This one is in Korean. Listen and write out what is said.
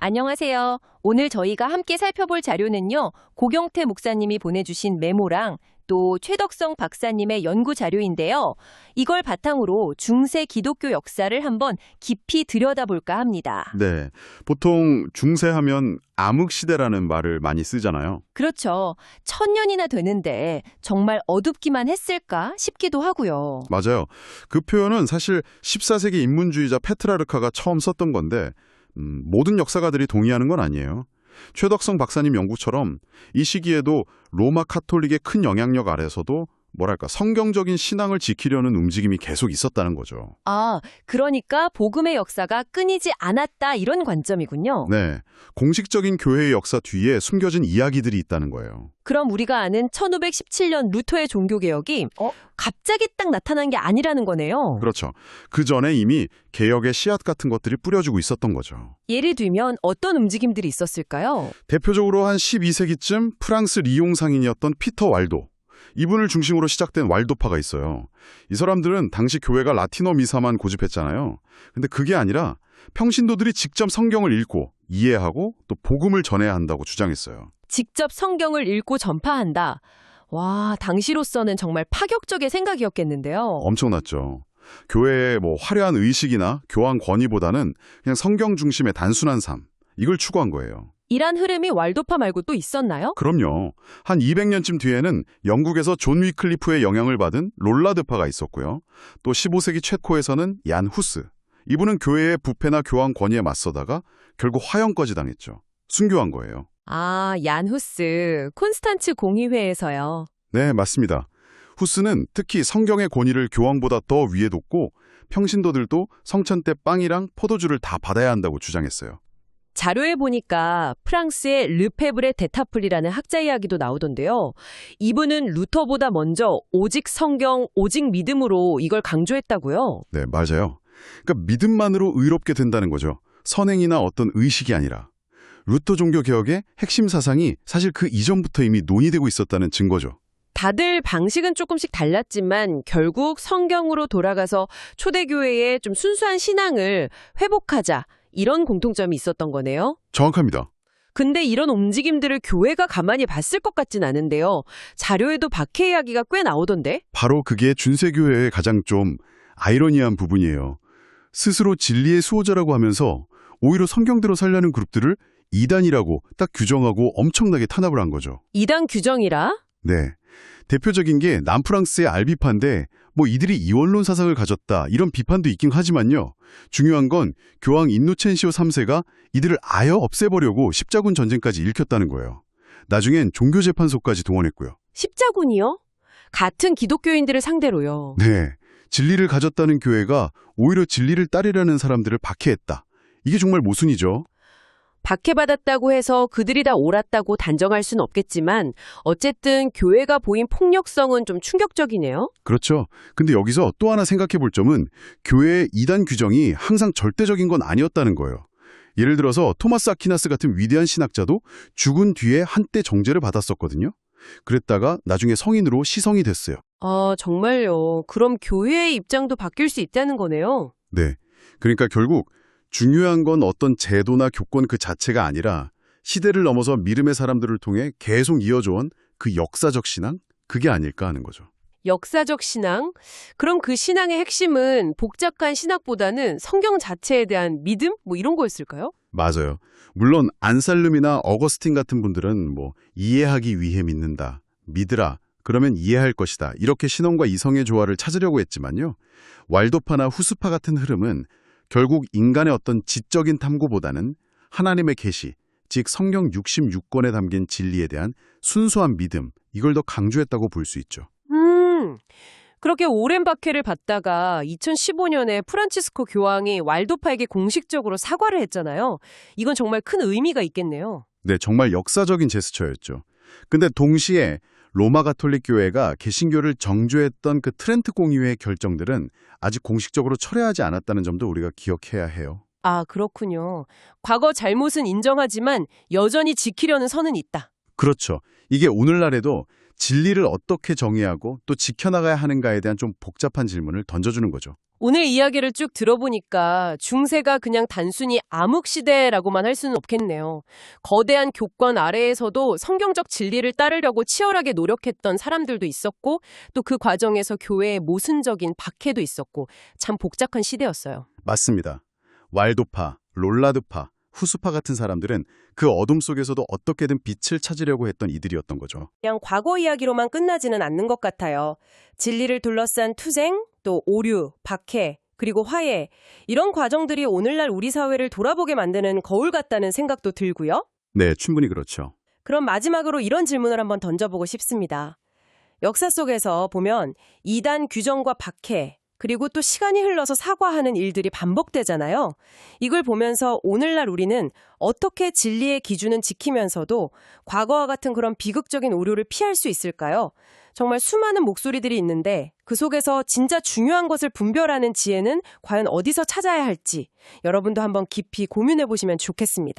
안녕하세요. 오늘 저희가 함께 살펴볼 자료는요, 고경태 목사님이 보내주신 메모랑 또 최덕성 박사님의 연구 자료인데요. 이걸 바탕으로 중세 기독교 역사를 한번 깊이 들여다볼까 합니다. 네, 보통 중세하면 암흑시대라는 말을 많이 쓰잖아요. 그렇죠. 1000년이나 되는데 정말 어둡기만 했을까 싶기도 하고요. 맞아요. 그 표현은 사실 14세기 인문주의자 페트라르카가 처음 썼던 건데 모든 역사가들이 동의하는 건 아니에요. 최덕성 박사님 연구처럼 이 시기에도 로마 카톨릭의 큰 영향력 아래서도 성경적인 신앙을 지키려는 움직임이 계속 있었다는 거죠. 그러니까 복음의 역사가 끊이지 않았다 이런 관점이군요. 네, 공식적인 교회의 역사 뒤에 숨겨진 이야기들이 있다는 거예요. 그럼 우리가 아는 1517년 루터의 종교개혁이 갑자기 딱 나타난 게 아니라는 거네요. 그렇죠. 그 전에 이미 개혁의 씨앗 같은 것들이 뿌려지고 있었던 거죠. 예를 들면 어떤 움직임들이 있었을까요? 대표적으로 한 12세기쯤 프랑스 리옹 상인이었던 피터 왈도. 이분을 중심으로 시작된 왈도파가 있어요. 이 사람들은 당시 교회가 라틴어 미사만 고집했잖아요. 근데 그게 아니라 평신도들이 직접 성경을 읽고 이해하고 또 복음을 전해야 한다고 주장했어요. 직접 성경을 읽고 전파한다. 와, 당시로서는 정말 파격적인 생각이었겠는데요. 엄청났죠. 교회의 화려한 의식이나 교황 권위보다는 그냥 성경 중심의 단순한 삶, 이걸 추구한 거예요. 이란 흐름이 왈도파 말고 또 있었나요? 그럼요. 한 200년쯤 뒤에는 영국에서 존 위클리프의 영향을 받은 롤라드파가 있었고요. 또 15세기 최코에서는 얀 후스. 이분은 교회의 부패나 교황 권위에 맞서다가 결국 화형까지 당했죠. 순교한 거예요. 얀 후스, 콘스탄츠 공의회에서요. 네, 맞습니다. 후스는 특히 성경의 권위를 교황보다 더 위에 뒀고 평신도들도 성천 때 빵이랑 포도주를 다 받아야 한다고 주장했어요. 자료에 보니까 프랑스의 르페브레 데타플이라는 학자 이야기도 나오던데요. 이분은 루터보다 먼저 오직 성경, 오직 믿음으로 이걸 강조했다고요? 네, 맞아요. 그러니까 믿음만으로 의롭게 된다는 거죠. 선행이나 어떤 의식이 아니라. 루터 종교 개혁의 핵심 사상이 사실 그 이전부터 이미 논의되고 있었다는 증거죠. 다들 방식은 조금씩 달랐지만 결국 성경으로 돌아가서 초대교회의 좀 순수한 신앙을 회복하자. 이런 공통점이 있었던 거네요. 정확합니다. 근데 이런 움직임들을 교회가 가만히 봤을 것 같진 않은데요. 자료에도 박해 이야기가 꽤 나오던데? 바로 그게 준세교회의 가장 좀 아이러니한 부분이에요. 스스로 진리의 수호자라고 하면서 오히려 성경대로 살려는 그룹들을 이단이라고 딱 규정하고 엄청나게 탄압을 한 거죠. 이단 규정이라? 네. 대표적인 게 남프랑스의 알비파인데 이들이 이원론 사상을 가졌다 이런 비판도 있긴 하지만요. 중요한 건 교황 인노첸시오 3세가 이들을 아예 없애버리고 십자군 전쟁까지 일으켰다는 거예요. 나중엔 종교재판소까지 동원했고요. 십자군이요? 같은 기독교인들을 상대로요. 네. 진리를 가졌다는 교회가 오히려 진리를 따르려는 사람들을 박해했다. 이게 정말 모순이죠. 박해받았다고 해서 그들이 다 옳았다고 단정할 수는 없겠지만 어쨌든 교회가 보인 폭력성은 좀 충격적이네요. 그렇죠. 근데 여기서 또 하나 생각해 볼 점은 교회의 이단 규정이 항상 절대적인 건 아니었다는 거예요. 예를 들어서 토마스 아퀴나스 같은 위대한 신학자도 죽은 뒤에 한때 정죄를 받았었거든요. 그랬다가 나중에 성인으로 시성이 됐어요. 정말요. 그럼 교회의 입장도 바뀔 수 있다는 거네요. 네. 그러니까 결국 중요한 건 어떤 제도나 교권 그 자체가 아니라 시대를 넘어서 믿음의 사람들을 통해 계속 이어져온 그 역사적 신앙? 그게 아닐까 하는 거죠. 역사적 신앙? 그럼 그 신앙의 핵심은 복잡한 신학보다는 성경 자체에 대한 믿음? 이런 거였을까요? 맞아요. 물론 안살름이나 어거스틴 같은 분들은 이해하기 위해 믿는다. 믿으라. 그러면 이해할 것이다. 이렇게 신앙과 이성의 조화를 찾으려고 했지만요. 왈도파나 후스파 같은 흐름은 결국 인간의 어떤 지적인 탐구보다는 하나님의 계시, 즉 성경 66권에 담긴 진리에 대한 순수한 믿음, 이걸 더 강조했다고 볼 수 있죠. 그렇게 오랜 박해를 받다가 2015년에 프란치스코 교황이 왈도파에게 공식적으로 사과를 했잖아요. 이건 정말 큰 의미가 있겠네요. 네, 정말 역사적인 제스처였죠. 근데 동시에 로마 가톨릭 교회가 개신교를 정죄했던 그 트렌트 공의회의 결정들은 아직 공식적으로 철회하지 않았다는 점도 우리가 기억해야 해요. 그렇군요. 과거 잘못은 인정하지만 여전히 지키려는 선은 있다. 그렇죠. 이게 오늘날에도 진리를 어떻게 정의하고 또 지켜나가야 하는가에 대한 좀 복잡한 질문을 던져주는 거죠. 오늘 이야기를 쭉 들어보니까 중세가 그냥 단순히 암흑시대라고만 할 수는 없겠네요. 거대한 교권 아래에서도 성경적 진리를 따르려고 치열하게 노력했던 사람들도 있었고 또 그 과정에서 교회의 모순적인 박해도 있었고 참 복잡한 시대였어요. 맞습니다. 왈도파, 롤라드파, 후수파 같은 사람들은 그 어둠 속에서도 어떻게든 빛을 찾으려고 했던 이들이었던 거죠. 그냥 과거 이야기로만 끝나지는 않는 것 같아요. 진리를 둘러싼 투쟁, 또 오류, 박해, 그리고 화해 이런 과정들이 오늘날 우리 사회를 돌아보게 만드는 거울 같다는 생각도 들고요. 네, 충분히 그렇죠. 그럼 마지막으로 이런 질문을 한번 던져보고 싶습니다. 역사 속에서 보면 이단 규정과 박해, 그리고 또 시간이 흘러서 사과하는 일들이 반복되잖아요. 이걸 보면서 오늘날 우리는 어떻게 진리의 기준은 지키면서도 과거와 같은 그런 비극적인 오류를 피할 수 있을까요? 정말 수많은 목소리들이 있는데 그 속에서 진짜 중요한 것을 분별하는 지혜는 과연 어디서 찾아야 할지 여러분도 한번 깊이 고민해 보시면 좋겠습니다.